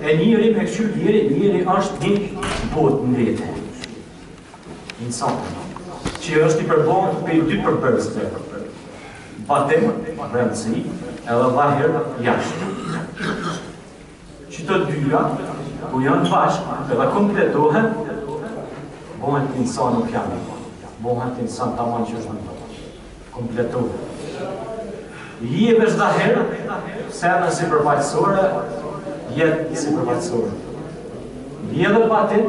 e njëri me këshu njëri është një botë në vete. Insan, që është i përbon për i dy përbërës të batem, rëndësi, edhe dhahir jashtë. Që të dyra, ku janë bashkë, edhe kompletohen, bohen të insan nuk janë, bohen të insan të aman që është në kompletohen. Jeve është dhahir, sene si përfaqësore, jetë si përfaqësore. Jeve dhe batem,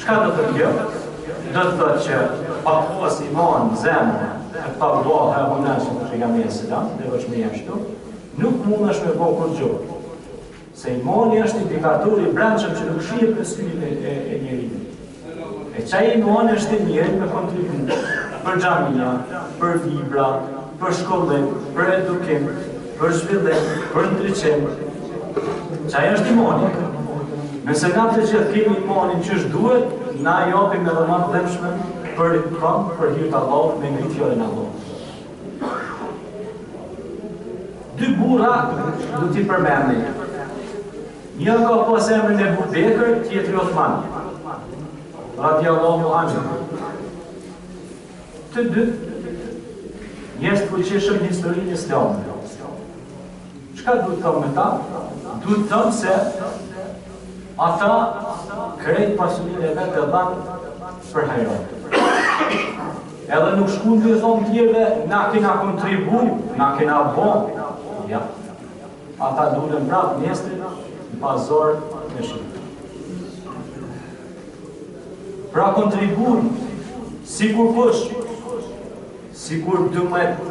Shka do të kjo? Do të thotë që pas iman zemë, e pa Allah e hunashën të pejgamberit selam, dhe është me jashtu, nuk mund është me bo kur gjohë. Se imani është indikator i brendshëm që nuk shihet për syrin e njeriut. E qaj imani është i njeri me kontribut për xhamia, për libra, për shkollim, për edukim, për zhvillim, për ndriçim. Qaj është imani. Nëse nga të gjithë kemi imanin që është duhet, na japim edhe më të dhemshme për hir të Allahut me ngrit fjalën e Allahut. Dy burra do t'i përmendni. Një ka pas emrin e Abu Bekr, tjetri Osman. Radiallahu anhu. Të dy njerëz të fuqishëm në historinë e Islamit. Çka duhet të thonë me ta? Duhet të thonë se ata krejt pasurinë e vetë e dhanë për hajrat. Edhe nuk shkun të thonë tjerve, na kena kontribu, na kena bon. Ja. Ata duhen prapë njestrit në pazar në shqipë. Pra kontribun, si kur pësh, si kur 12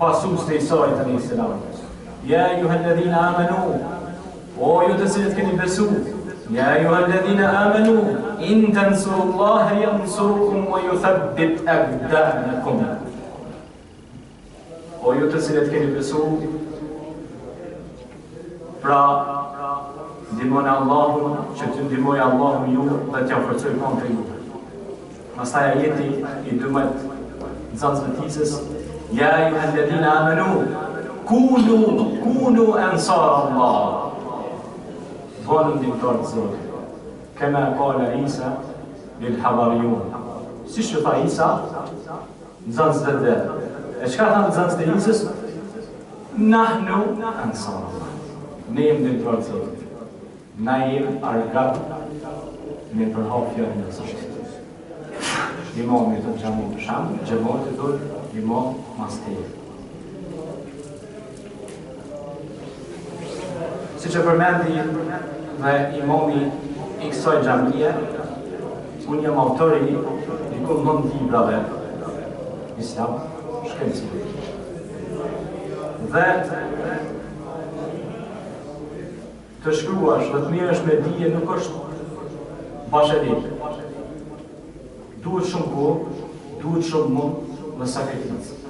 pasus të Isait të një selamet. Ja, juhën ledhina amenu, o ju të cilët keni besu, ja ayyuhal ladhina amanu in tansurullaha yansurkum wa yuthabbit aqdamakum. O ju të cilët keni besu, pra ndihmoni Allahun, që të ndihmoj Allahu ju dhe t'ja forcoj kontra juve. Pastaj ajeti i 12 nxënësve të Isës, ja ayyuhal ladhina amanu kunu ansar Allah. Bënë ndimtar të Zotit. Kema kala Isa lil Havariyun. Si që tha Isa, nxënësve dhe. E çka tha nxënësve të Isës? Nahnu ansar Allah. Ne jem ndimtar të Zotit. Na jem argat me përhap fjalën e Zotit. Imami të xhamin për shembull, xhamati thotë imam mastir. Si që përmendi dhe imami i kësaj xhamie, unë jam autori i këndon librave islam shkencë. Dhe të shkruash dhe të mirësh me dije nuk është basherik. Duhet shumë kohë, duhet shumë mund dhe sakrificë.